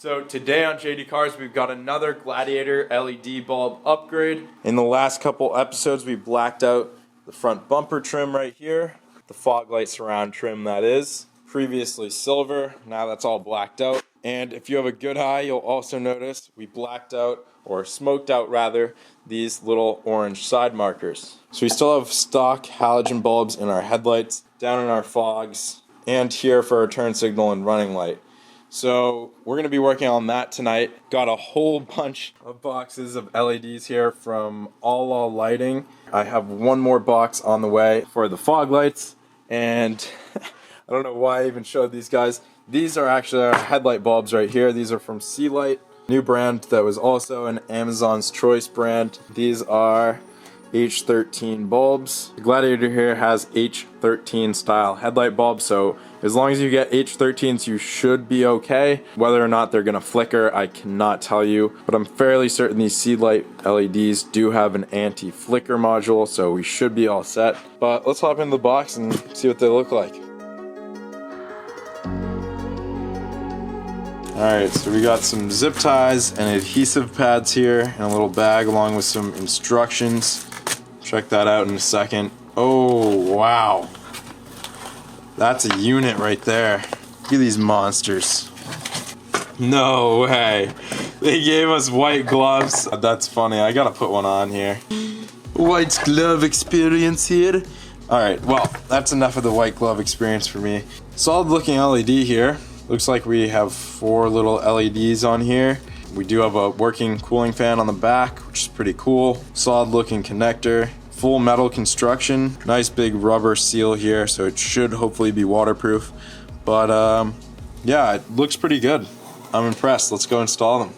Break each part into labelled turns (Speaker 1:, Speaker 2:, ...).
Speaker 1: So today on JD Cars, we've got another Gladiator LED bulb upgrade. In the last couple episodes, we blacked out the front bumper trim right here, the fog light surround trim that is. Previously silver, now that's all blacked out. And if you have a good eye, you'll also notice we blacked out, or smoked out rather, these little orange side markers. So we still have stock halogen bulbs in our headlights, down in our fogs, and here for our turn signal and running light. So we're going to be working on that tonight. Got a whole bunch of boxes of LEDs here from All Lighting. I have one more box on the way for the fog lights, and I don't know why I even showed these guys. These are actually our headlight bulbs right here. These are from Sealight, new brand that was also an Amazon's Choice brand. These are H13 bulbs. The Gladiator here has H13 style headlight bulbs, so as long as you get H13s, you should be okay. Whether or not they're gonna flicker, I cannot tell you, but I'm fairly certain these Sealight LEDs do have an anti-flicker module, so we should be all set. But let's hop into the box and see what they look like. Alright, so we got some zip ties and adhesive pads here in a little bag along with some instructions. Check that out in a second. Oh, wow. That's a unit right there. Look at these monsters. No way. They gave us white gloves. That's funny. I gotta put one on here. White glove experience here. Alright, well, that's enough of the white glove experience for me. Solid looking LED here. Looks like we have 4 little LEDs on here. We do have a working cooling fan on the back, which is pretty cool. Solid looking connector. Full metal construction. Nice big rubber seal here, so it should hopefully be waterproof. But yeah, it looks pretty good. I'm impressed. Let's go install them.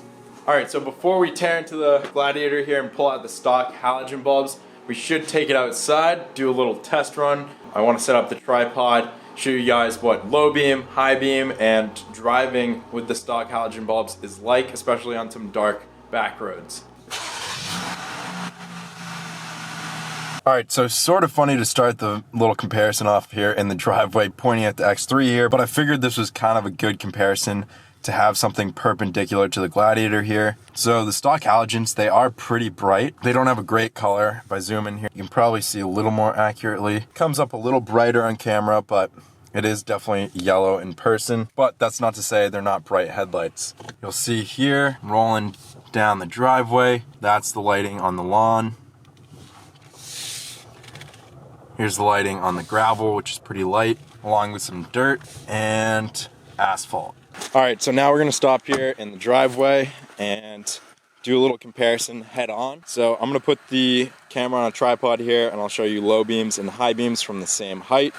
Speaker 1: Alright, so before we tear into the Gladiator here and pull out the stock halogen bulbs, we should take it outside, do a little test run. I want to set up the tripod, show you guys what low beam, high beam, and driving with the stock halogen bulbs is like, especially on some dark back roads. Alright, so sort of funny to start the little comparison off here in the driveway pointing at the X3 here, but I figured this was kind of a good comparison to have something perpendicular to the Gladiator here. So the stock halogens, they are pretty bright. They don't have a great color. If I zoom in here, you can probably see a little more accurately. Comes up a little brighter on camera, but it is definitely yellow in person. But that's not to say they're not bright headlights. You'll see here, rolling down the driveway, that's the lighting on the lawn. Here's the lighting on the gravel, which is pretty light, along with some dirt and asphalt. All right, so now we're gonna stop here in the driveway and do a little comparison head on. So I'm gonna put the camera on a tripod here and I'll show you low beams and high beams from the same height.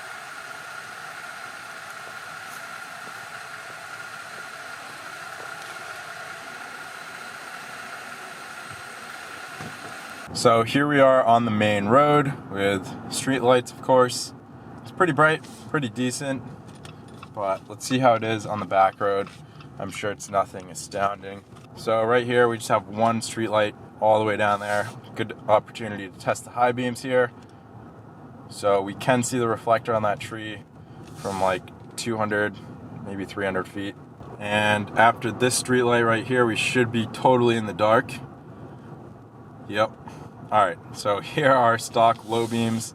Speaker 1: So here we are on the main road with street lights, of course. It's pretty bright, pretty decent, but let's see how it is on the back road. I'm sure it's nothing astounding. So right here, we just have one street light all the way down there. Good opportunity to test the high beams here. So we can see the reflector on that tree from like 200, maybe 300 feet. And after this street light right here, we should be totally in the dark. Yep. Alright, so here are stock low beams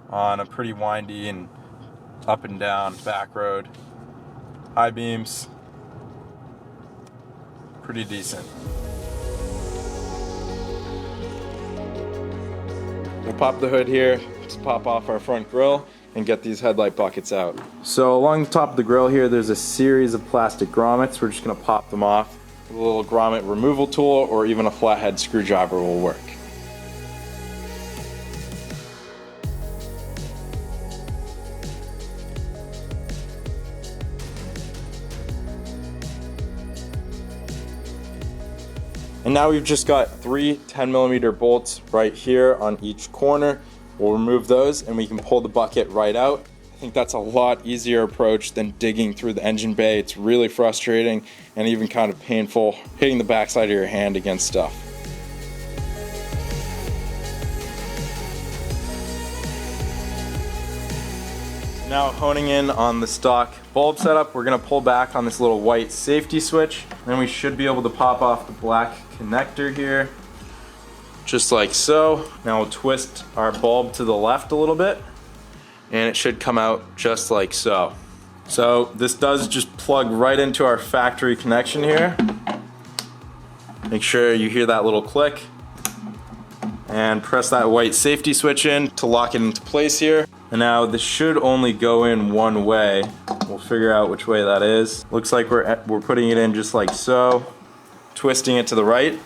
Speaker 1: on a pretty windy and up and down back road. High beams, pretty decent. We'll pop the hood here to pop off our front grille and get these headlight buckets out. So along the top of the grille here, there's a series of plastic grommets. We're just gonna pop them off. A little grommet removal tool or even a flathead screwdriver will work. And now we've just got 3 10mm bolts right here on each corner. We'll remove those and we can pull the bucket right out. I think that's a lot easier approach than digging through the engine bay. It's really frustrating and even kind of painful hitting the backside of your hand against stuff. Now honing in on the stock bulb setup, we're gonna pull back on this little white safety switch. Then we should be able to pop off the black connector here, just like so. Now we'll twist our bulb to the left a little bit, and it should come out just like so. So this does just plug right into our factory connection here. Make sure you hear that little click, and press that white safety switch in to lock it into place here. And now this should only go in one way. We'll figure out which way that is. Looks like we're putting it in just like so, twisting it to the right.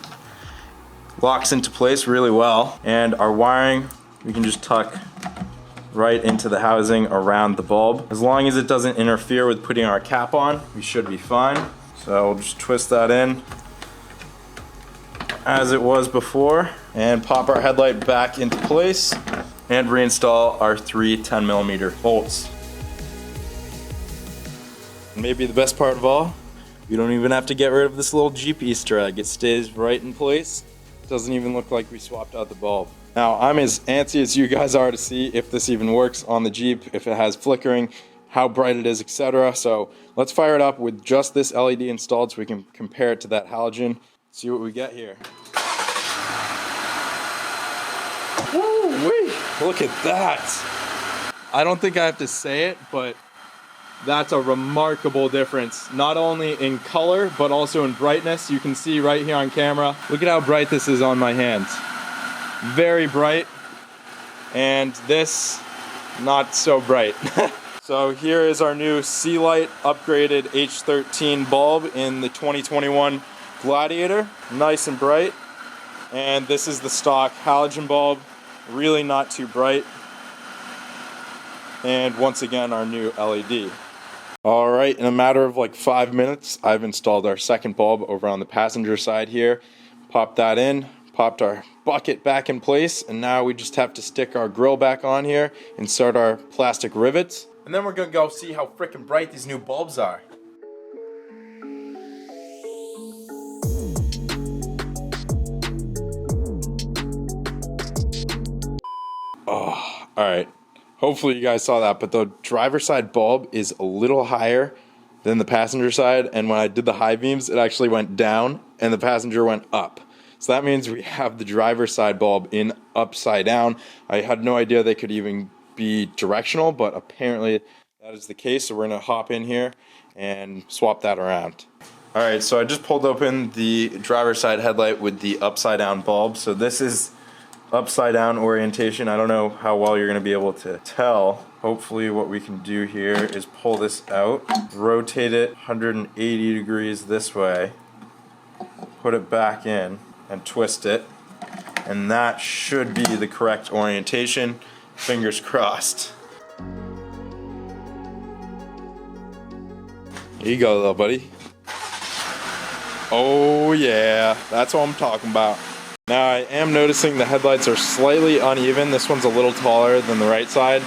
Speaker 1: Locks into place really well. And our wiring, we can just tuck right into the housing around the bulb. As long as it doesn't interfere with putting our cap on, we should be fine. So we'll just twist that in as it was before and pop our headlight back into place and reinstall our three 10mm bolts. Maybe the best part of all, you don't even have to get rid of this little Jeep Easter egg. It stays right in place. Doesn't even look like we swapped out the bulb. Now, I'm as antsy as you guys are to see if this even works on the Jeep, if it has flickering, how bright it is, etc. So let's fire it up with just this LED installed so we can compare it to that halogen. See what we get here. Woo-wee! Look at that! I don't think I have to say it, but that's a remarkable difference. Not only in color, but also in brightness. You can see right here on camera. Look at how bright this is on my hands. Very bright. And this, not so bright. So here is our new Sealight upgraded H13 bulb in the 2021 Gladiator. Nice and bright. And this is the stock halogen bulb. Really not too bright. And once again, our new LED. All right, in a matter of like 5 minutes, I've installed our second bulb over on the passenger side here. Popped that in, popped our bucket back in place, and now we just have to stick our grill back on here, insert our plastic rivets, and then we're gonna go see how freaking bright these new bulbs are. Oh, all right. Hopefully you guys saw that, but the driver's side bulb is a little higher than the passenger side, and when I did the high beams, it actually went down and the passenger went up. So that means we have the driver's side bulb in upside down. I had no idea they could even be directional, but apparently that is the case, so we're gonna hop in here and swap that around. All right, so I just pulled open the driver's side headlight with the upside down bulb. So this is upside down orientation. I don't know how well you're going to be able to tell. Hopefully what we can do here is pull this out, rotate it 180 degrees this way, put it back in, and twist it. And that should be the correct orientation. Fingers crossed. Here you go, little buddy. Oh yeah, that's what I'm talking about. Now I am noticing the headlights are slightly uneven. This one's a little taller than the right side,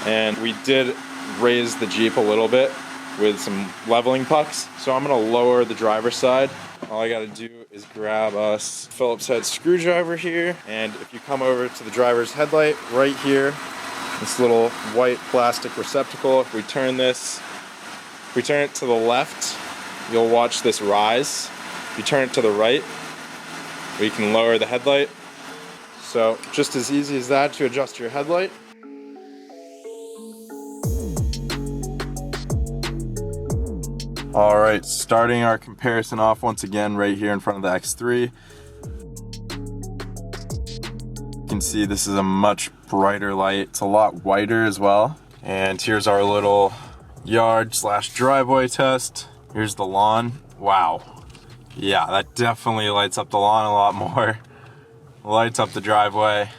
Speaker 1: and we did raise the Jeep a little bit with some leveling pucks. So I'm gonna lower the driver's side. All I gotta do is grab a Phillips head screwdriver here, and if you come over to the driver's headlight right here, this little white plastic receptacle, if we turn it to the left, you'll watch this rise. If you turn it to the right, we can lower the headlight. So just as easy as that to adjust your headlight. All right, starting our comparison off once again right here in front of the X3. You can see this is a much brighter light. It's a lot whiter as well. And here's our little yard/driveway test. Here's the lawn. Wow. Yeah, that definitely lights up the lawn a lot more. Lights up the driveway.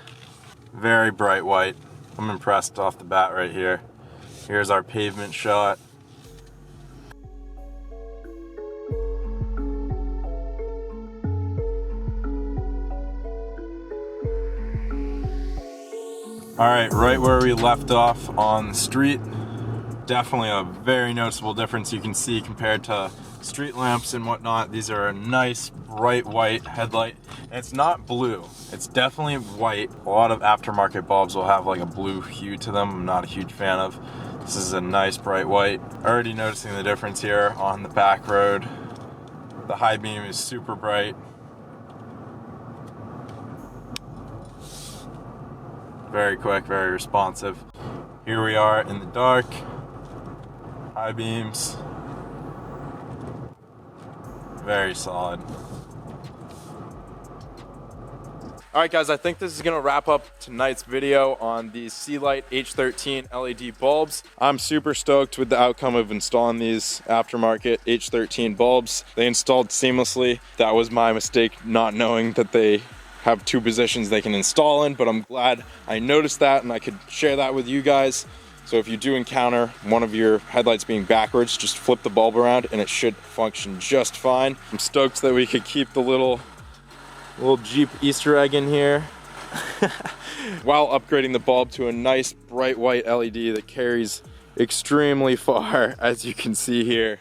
Speaker 1: Very bright white. I'm impressed off the bat right here. Here's our pavement shot. All right, right where we left off on the street, definitely a very noticeable difference you can see compared to street lamps and whatnot. These are a nice bright white headlight. And it's not blue, it's definitely white. A lot of aftermarket bulbs will have like a blue hue to them. I'm not a huge fan of. This is a nice bright white. Already noticing the difference here on the back road. The high beam is super bright. Very quick, very responsive. Here we are in the dark. High beams. Very solid. Alright guys, I think this is going to wrap up tonight's video on these Sealight H13 LED bulbs. I'm super stoked with the outcome of installing these aftermarket H13 bulbs. They installed seamlessly. That was my mistake, not knowing that they have two positions they can install in, but I'm glad I noticed that and I could share that with you guys. So if you do encounter one of your headlights being backwards, just flip the bulb around and it should function just fine. I'm stoked that we could keep the little Jeep Easter egg in here while upgrading the bulb to a nice bright white LED that carries extremely far, as you can see here.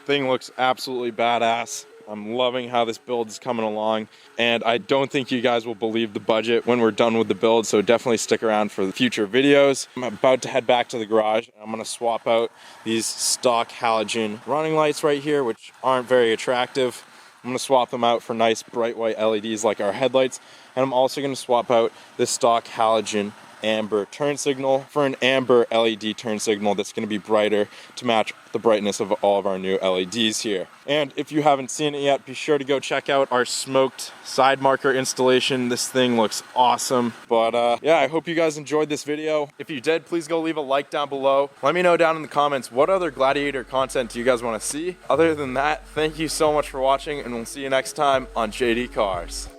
Speaker 1: Thing looks absolutely badass. I'm loving how this build is coming along, and I don't think you guys will believe the budget when we're done with the build, so definitely stick around for the future videos. I'm about to head back to the garage. I'm going to swap out these stock halogen running lights right here, which aren't very attractive. I'm going to swap them out for nice bright white LEDs like our headlights, and I'm also going to swap out this stock halogen amber turn signal for an amber LED turn signal that's going to be brighter to match the brightness of all of our new LEDs here. And if you haven't seen it yet, be sure to go check out our smoked side marker installation. This thing looks awesome. But yeah, I hope you guys enjoyed this video. If you did, please go leave a like down below. Let me know down in the comments what other Gladiator content do you guys want to see. Other than that, thank you so much for watching, and we'll see you next time on JD Cars.